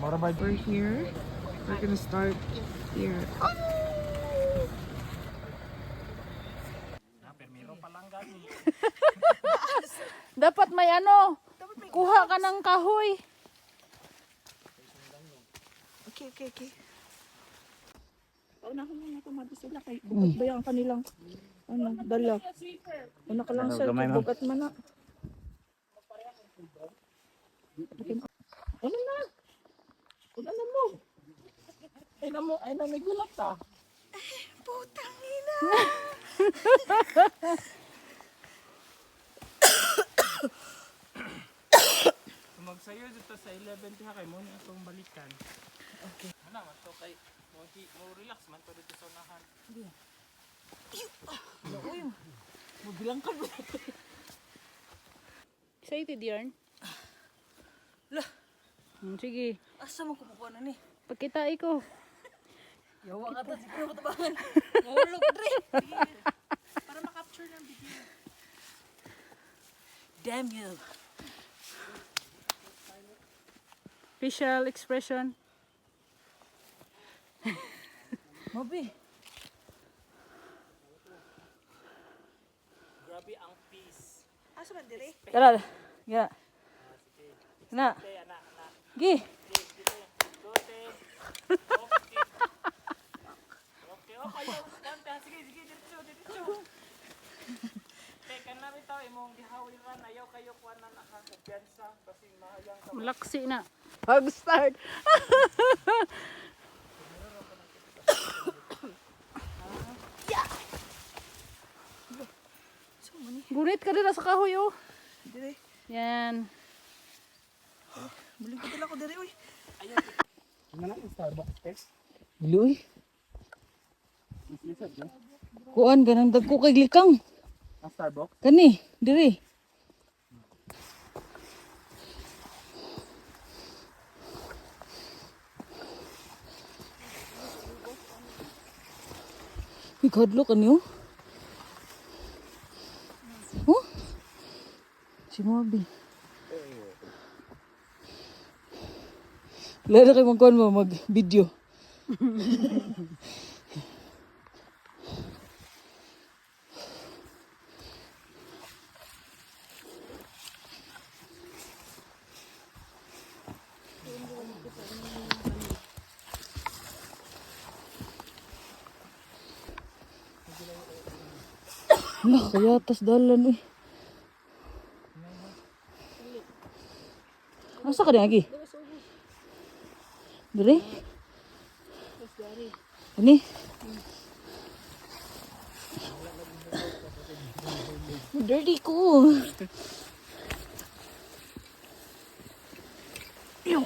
We're here. We're gonna start here. Oh! Dapat may ano, kuha ka ng kahoy. Okay. Paunahan mo na tumado sila kay bugat ba yung kanilang dala. Una ka lang sir, bugat man na. Ano na? Ano mo? Ay na may gulat ah. Putang ina. Magsayo dito sa 11 ha kay mo ni atong balikan. Okay. Ana man to kay mo relax man to dito sa unahan. Uy. Mo bilang ka. Excited yarn? Lah. Sige. Asa mo kukuha na ni? Pagkita ko. Yawa ka ta siguro matabangan. Mahulog dre. Para ma-capture ng video. Damn you. Facial expression. Mobi. Grabe ang peace. Asa man dire? Tara. Ya. Na. Kaya na. Gi. Dote. Okay. Kanta sige dito. Teka na bitaw imong gihawiran ayaw kayo kuan na kumpiyansa basing mahayang ka. Malaksi na. Pag-start. Gunit ka din sa kahoy oh. Dire. Yan. Muling ko dala ko dire uy. Mana ang Starbucks test? Luy. Lisad no? Kuan ganang dagko kay glikang. Ang Starbucks? Kani, diri. Ikadlo kanyo. Oh? Si Mobi. Lada kayo magkuhan mo mag-video. Lah, kaya atas dalan eh. Asa ka din lagi? Dari? Ini? Dirty ko. Yung.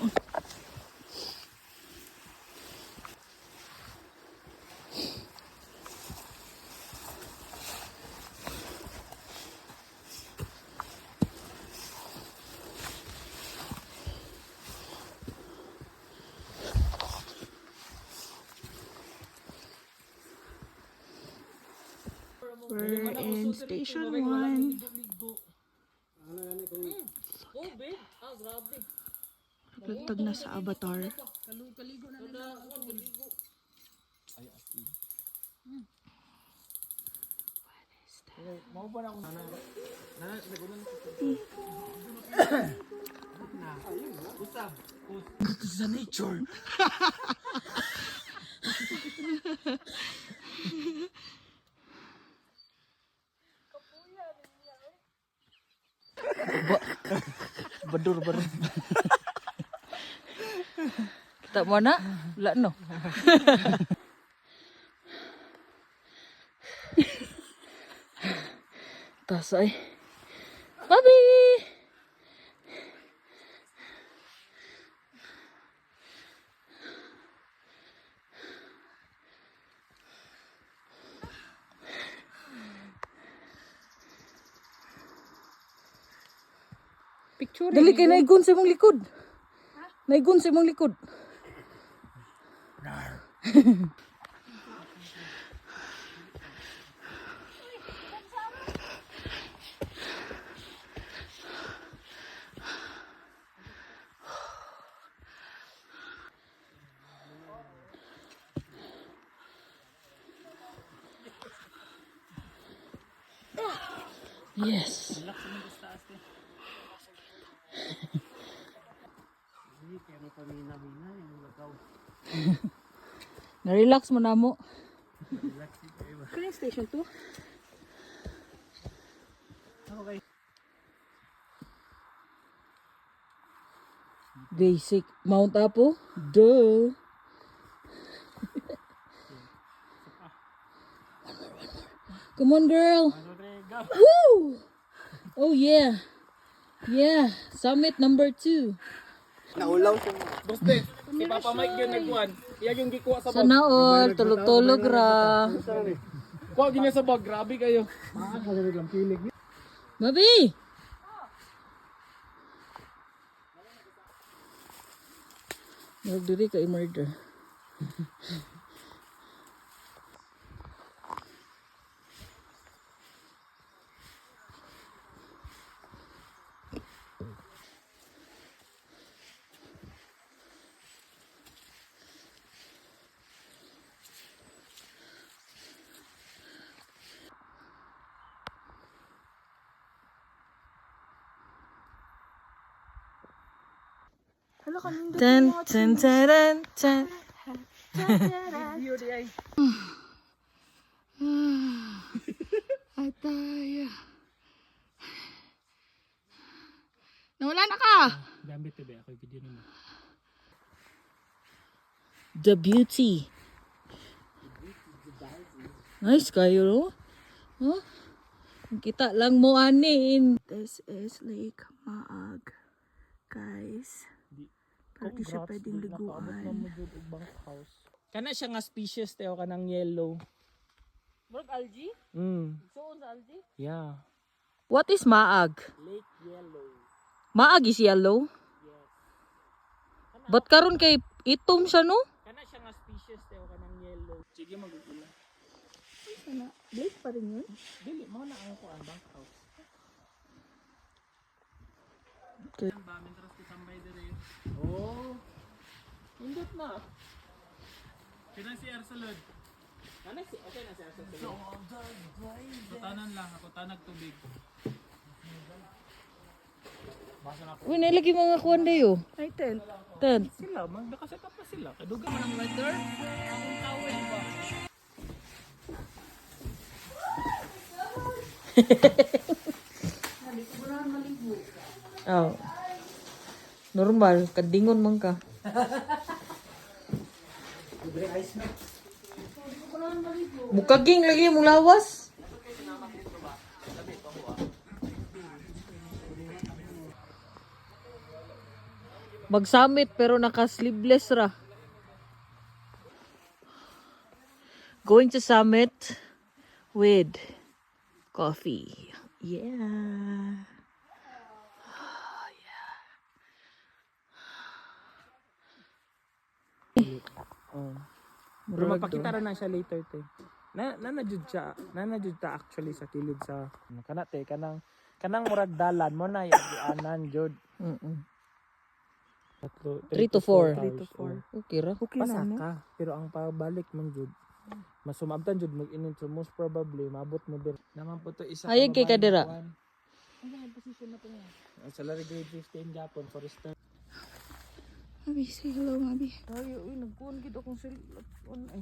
We're in station 1. Naglatag na sa Avatar. Mau ba na ako nana? Nana, nagunan ko. Usab. This is a nature. Badur. Kita mo na? Wala no. Tasay. Bobby! Picture. Dali kay naigun sa imong likod. Naigun sa imong likod. Yes. Relax naman sa taas eh. Hindi, kaya may pamina-mina yung lagaw. Na-relax mo na mo. Relax yung kayo. Kaya yung station 2? Okay. Basic. Mount Apo? Duh. Come on, girl. Rodrigo. Woo! Oh, yeah. Yeah. Summit number 2. Gusto, si Papa Mike yun nagkuhan. Iya yung gikuha sa bag. Sana all. Tulog-tulog ra. Kuha gina sa bag. Grabe kayo. Babi! Huwag diri ka i-murder. Hala, kanindot Tan, yung mga tan, taran, tan. Video di ay. Atay. Nawala na ka. Gamit to ba? Ako yung video naman. The beauty. Nice kayo, no? Huh? Kita lang mo anin. This is Lake Maag. Guys. Pwede siya pwedeng liguan. Kana siya nga species tayo kanang yellow. Murag algae? Suon sa algae? Yeah. What is Maag? Lake yellow. Maag is yellow? Ba't karon kay itom siya, no? Kana siya nga species tayo kanang yellow. Sige magugula. Sana. Blake pa rin yun. Dili mo na ang kuan bank house. Okay. Ang bamin taras ko tambay dire. Oh. Indot na. Kina si Arsalod. Kana si okay na si Arsalod. So tanan lang ako tanag tubig. Basa na ko. Uy, nailagay mga kuwan dayo. Ay, tent. Tent. Sila magdakaset up pa sila. Kaduga man ang weather. Ang tawel ba? Oh. Normal, kadingon man ka. Bukaging lagi mo lawas. Mag-summit pero naka-sleeveless ra. Going to summit with coffee. Yeah. Oh. Pero magpakita rin na siya later te. Nanajud siya. Nanajud ta actually sa kilid sa kana te kanang murag dalan mo na anan jud. 3 to 4. 3 to 4. Okay ra. Okay na, no? Pasaka, pero ang pabalik man jud masumabtan jud mag-init so most probably mabot mo bir. Naman po to isa Hayag kay kadira. Salary grade 15 Japon forester. Abi, say hello, Abi. Tayo, uy, nagpuan gid akong cellphone ay.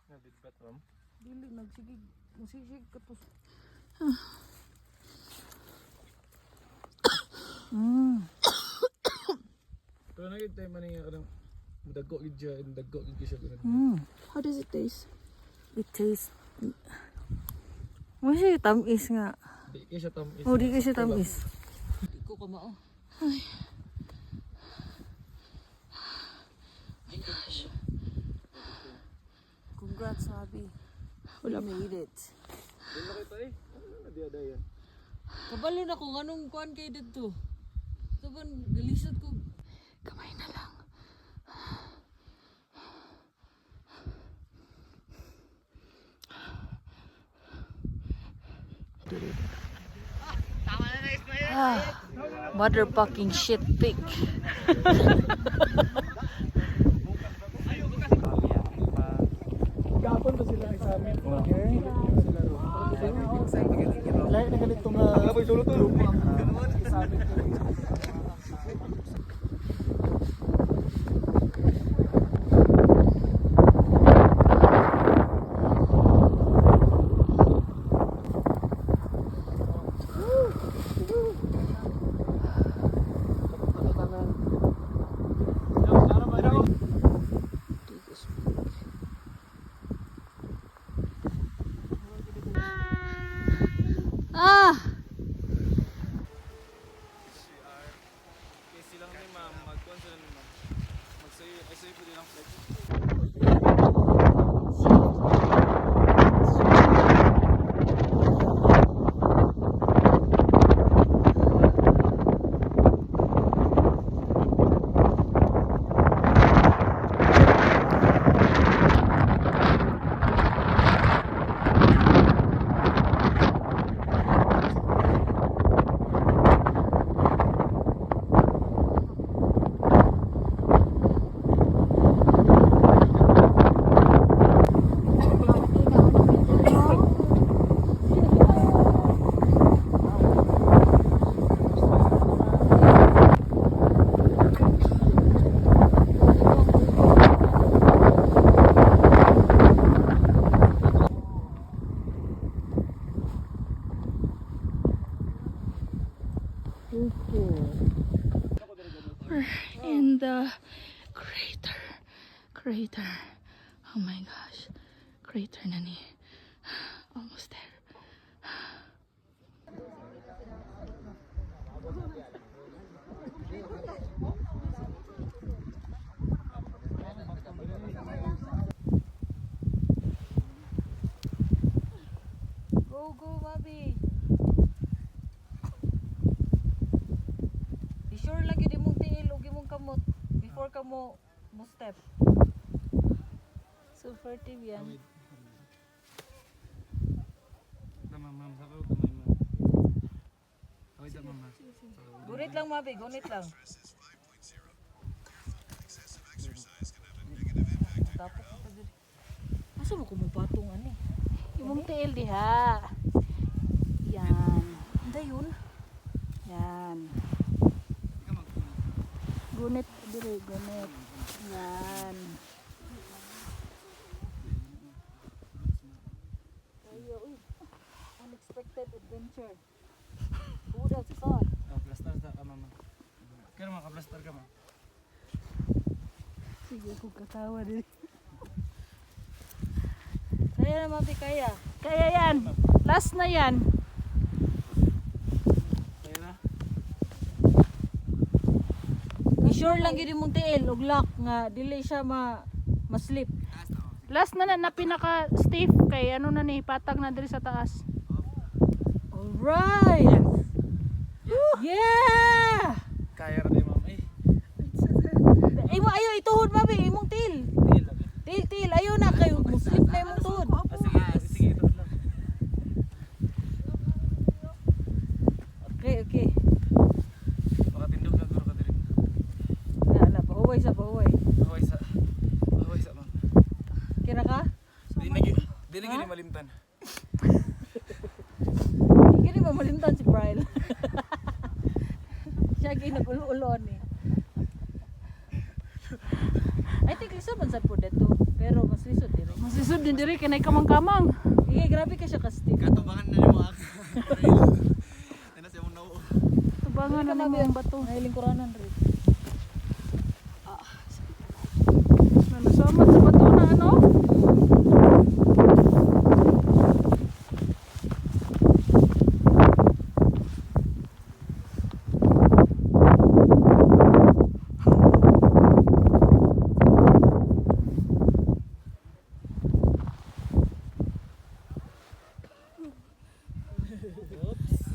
Nabigbat rom. Dili nagsigig, musisig ka to. Pero nakita tayo man yung kanang dago gid siya ganun. How does it taste? It tastes... Masya tamis nga. Di kay siya tamis. Oh, di kasi tamis. Di ko kamao. Congrats, Abi. Wala You made it. Dili kita eh. Dia-dia. Kabalo na kung anong kuan kay dito. Taban, galisod ko. Kamay na lang. Mother fucking shit pig. Punta sila sa amin. Okay. Lahat na ganito nga. Alaboy sulot to. Ah! Kasi lang ni ma'am, magkuhan sila ni ma'am. Magsayo po din ang flight. We're in the crater. Oh my gosh. Crater na ni. Almost there. Go, Bobby. Be sure lagi di mong tiil o mong kamot before ka mo step. Super tip yan. Tama ma'am, sa ko kumay ma'am. Away da ma'am. Gunit lang, Bobby, gunit lang. Tapos ka diri. Asa mo kumupatong ani? Imong tiil diha. Yan. Anda yun. Yan. Gunit diri, gunit. Yan. Ayo, uy. Unexpected adventure. Who would have thought? Plaster ka ma'am. Kaya maka-plaster ka ma'am. Sige, kung katawa diri. Kaya naman, Bobby, kaya. Kaya yan. Last na yan. Kaya na. Be sure lang gid mong tiil og lock nga dili siya ma-slip. Last na pinaka stiff kay ano na ni patag na diri sa taas. Alright. Yeah! Kaya rin ma'am. Imo ayo ituhod, Bobby, imong tiil. Til, ayo na kayo. Slip na imong tuhod. Sige, ito lang. Okay. Makatindog na guro ka diri. Wala, pahuway sa. Away sa ma'am. Kira ka? Di na gini malimtan. Hindi ni mamalimtan si Bryle. Siya ginagulo-ulo ni. I think lisod man sad po dito, pero mas lisod diri. Masisud din diri kay nay kamang-kamang. Sige, grabe ka siya ka-stiff. Katubangan na yung mga siya mong nauo. Tubangan na mo ang bato. Ay lingkuranan rin. Nasamat sa bato na ano?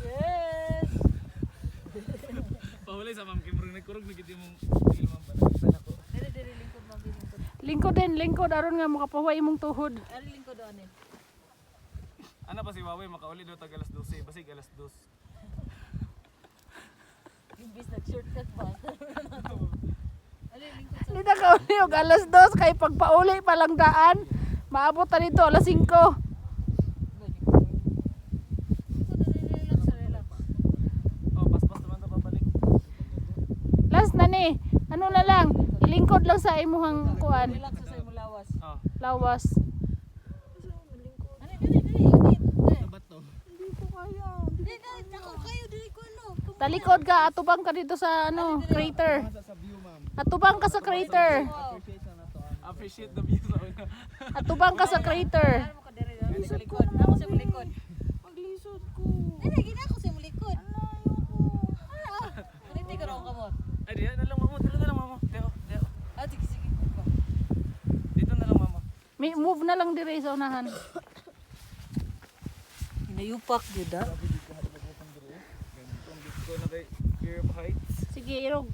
Yes! Pahuli sa ma'am Kimrong nagkurog na gid mong tigil ma'am panagitan ako. Diri lingkod, Bobby, lingkod. Lingkod aron nga makapahuway imong tuhod. Ari lingkod doon eh. Ana pa si Wawe makauli daw tag alas 12, basig alas 2. Imbis nag-shortcut pa. Ali lingkod sa. Hindi na ka og alas 2 kay pagpauli pa lang daan. Maabot na dito, alas 5. Oh, paspas naman na babalik. Last na ni. Ano na lang, ilingkod lang sa imuhang kuan. Relax sa mo lawas. Oh, Lawas. tabat to. Ako kayo dili ko ano. Talikod ka, atubang ka dito sa ano, crater. Sa view, ma'am. Atubang ka sa crater. Appreciate the view sa una. Atubang ka sa crater. Ano ka dire sa likod? Ako sa likod. Maglisod ko. Dili gina ako sa likod. Dili ka raw kamot. Ay, diyan na lang, mamo. Dito na lang, mamo. Deo. Ah, sige sige. Dito na lang, mamo. May move na lang dire sa unahan. Inayupak gyud ah. Go na kay Fear of Heights. Sige, irog.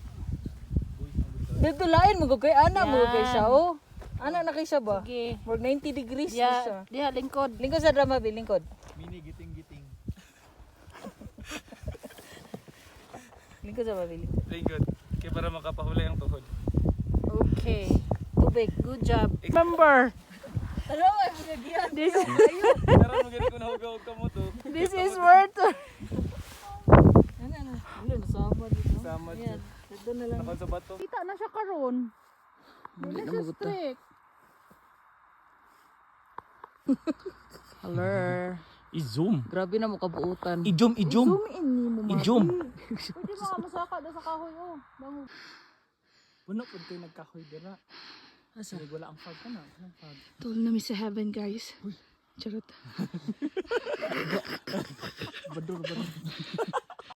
Dito lain mo kay ana mo kay siya oh. Ana na kay siya ba? Sige. More 90 degrees na siya. Diha, lingkod. Lingkod sa drama bi lingkod. Mini giting-giting. Lingkod sa babi lingkod. Very good. Kaya para makapahulay ang tuhod. Okay. Tubig. Good job. Remember, Tanawa mo na diyan. this Karon mo gani ko na hugawag ka mo to. this is worth. Ano ano sama dito. Sama Yan. Dito na lang. Nakon sa bato. Kita na siya karon. Hindi na siya strict. Hello. I-zoom. Grabe na mo kabuutan. I-zoom. Zoom in ni mo. I-zoom. Pwede mga masaka da sa kahoy oh. Bango. Puno po kayo nagkahoy dira. Asa? Wala ang fog ka na. Anong fog? Tol na mi sa heaven, guys. Charot. Badur.